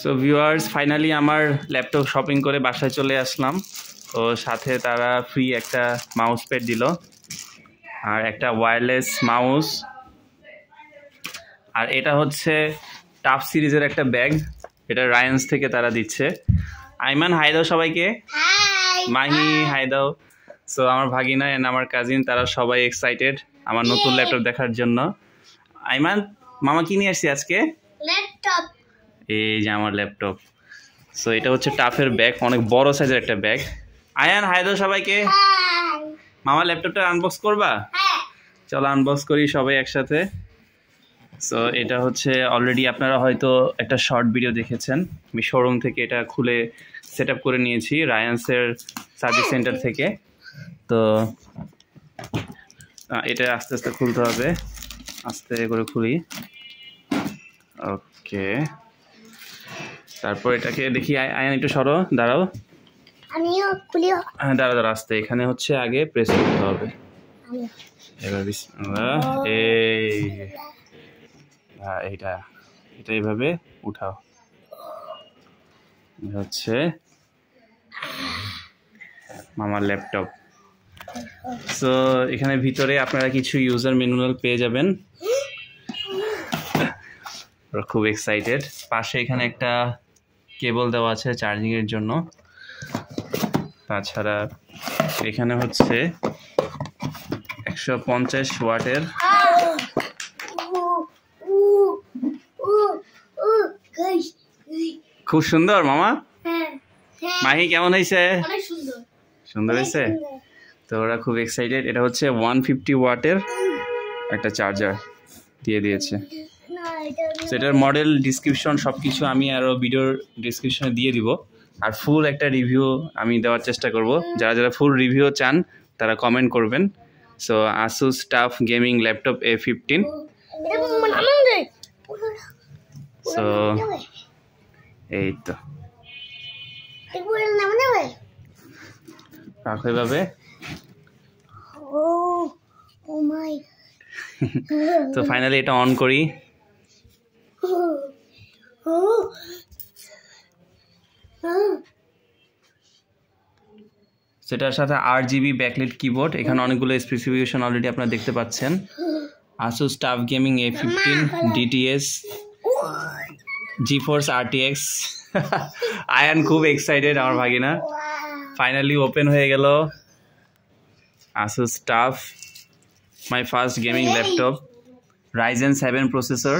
So viewers, finally আমার laptop shopping করে বাসায় চলে আসলাম। তো সাথে তারা ফ্রি একটা মাউস প্যাড দিল আর একটা ওয়্যারলেস মাউস, আর এটা হচ্ছে টাফ সিরিজের একটা ব্যাগ, এটা রায়ান্স থেকে তারা দিচ্ছে। আইমান হাই দাও সবাইকে, মাহি হাই দাও। সো আমার ভাগিনা এন্ড আমার কাজিন তারা সবাই এক্সাইটেড আমার নতুন ল্যাপটপ দেখার জন্য। আইমান, মামা কি নিয়ে আসছি আজকে? ল্যাপটপ। এই যে আমার ল্যাপটপ। সো এটা হচ্ছে টাফের ব্যাগ, অনেক বড় সাইজের একটা ব্যাগ। আয়ান হাই দাও সবাইকে। মামা ল্যাপটপটা আনবক্স করবা? চলো আনবক্স করি সবাই একসাথে। সো এটা হচ্ছে অলরেডি আপনারা হয়তো একটা শর্ট ভিডিও দেখেছেন, আমি শোরুম থেকে এটা খুলে সেট আপ করে নিয়েছি রায়ান্সের সার্ভিস সেন্টার থেকে। তো এটা আস্তে আস্তে খুলতে হবে, আস্তে করে খুলি। ওকে, তারপর এটাকে দেখি। আয়ান একটু সরো, দাঁড়াও। আমিও খুলি। হ্যাঁ দাঁড়াও, আস্তে। এখানে হচ্ছে আগে প্রেস করতে হবে। এবার বিসমিল্লাহ। এই এটা এইভাবে উঠাও। হচ্ছে মামার ল্যাপটপ। সো এখানে ভিতরে আপনারা কিছু ইউজার ম্যানুয়াল পেয়ে যাবেন। খুব এক্সাইটেড। পাশে এখানে একটা কেবল দেওয়া আছে চার্জিং এর জন্য। তাছাড়া এখানে হচ্ছে 150 ওয়াটের খুব সুন্দর। মামা মাহি কেমন হয়েছে? সুন্দর হয়েছে। তো ওরা খুব এক্সাইটেড। এটা হচ্ছে 150 ওয়াটের একটা চার্জার দিয়ে দিয়েছে। সেটার মডেল ডিসক্রিপশন সব কিছু আমি আরও ভিডিওর ডিসক্রিপশনে দিয়ে দিব, আর ফুল একটা রিভিউ আমি দেওয়ার চেষ্টা করব। যারা যারা ফুল রিভিউ চান তারা কমেন্ট করবেন। So Asus TUF gaming laptop A15। So এই তো রাখো এভাবে। তো ফাইনালি এটা অন করি। সেটার সাথে 8GB ব্যাকলাইট কিবোর্ড। এখানে অনেকগুলো স্পেসিফিকেশন অলরেডি আপনারা দেখতে পাচ্ছেন। Asus TUF gaming A15 DTS GeForce RTX। Ayan খুব এক্সাইটেড আমার ভাগিনা। ফাইনালি ওপেন হয়ে গেল Asus TUF, my first gaming laptop, Ryzen 7 processor.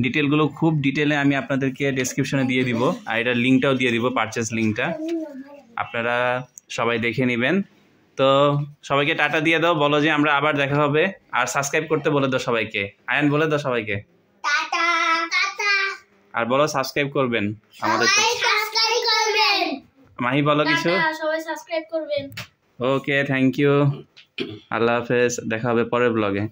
ডিটেলগুলো খুব ডিটেলে আমি আপনাদেরকে ডেসক্রিপশনে দিয়ে দিব, আর এটার লিঙ্কটাও দিয়ে দিব, পারচেস লিঙ্কটা। আপনারা সবাই দেখে নেবেন। তো সবাইকে টাটা দিয়ে দাও, বলো যে আমরা আবার দেখা হবে, আর সাবস্ক্রাইব করতে বলে দাও সবাইকে। আয়ান বলে দাও সবাইকে টাটা। আর বলো সাবস্ক্রাইব করবেন আমাদের। মাহি বলো কিছু। সবাই সাবস্ক্রাইব করবেন। ওকে, থ্যাংক ইউ, আল্লাহ হাফেজ, দেখা হবে পরের ব্লগে।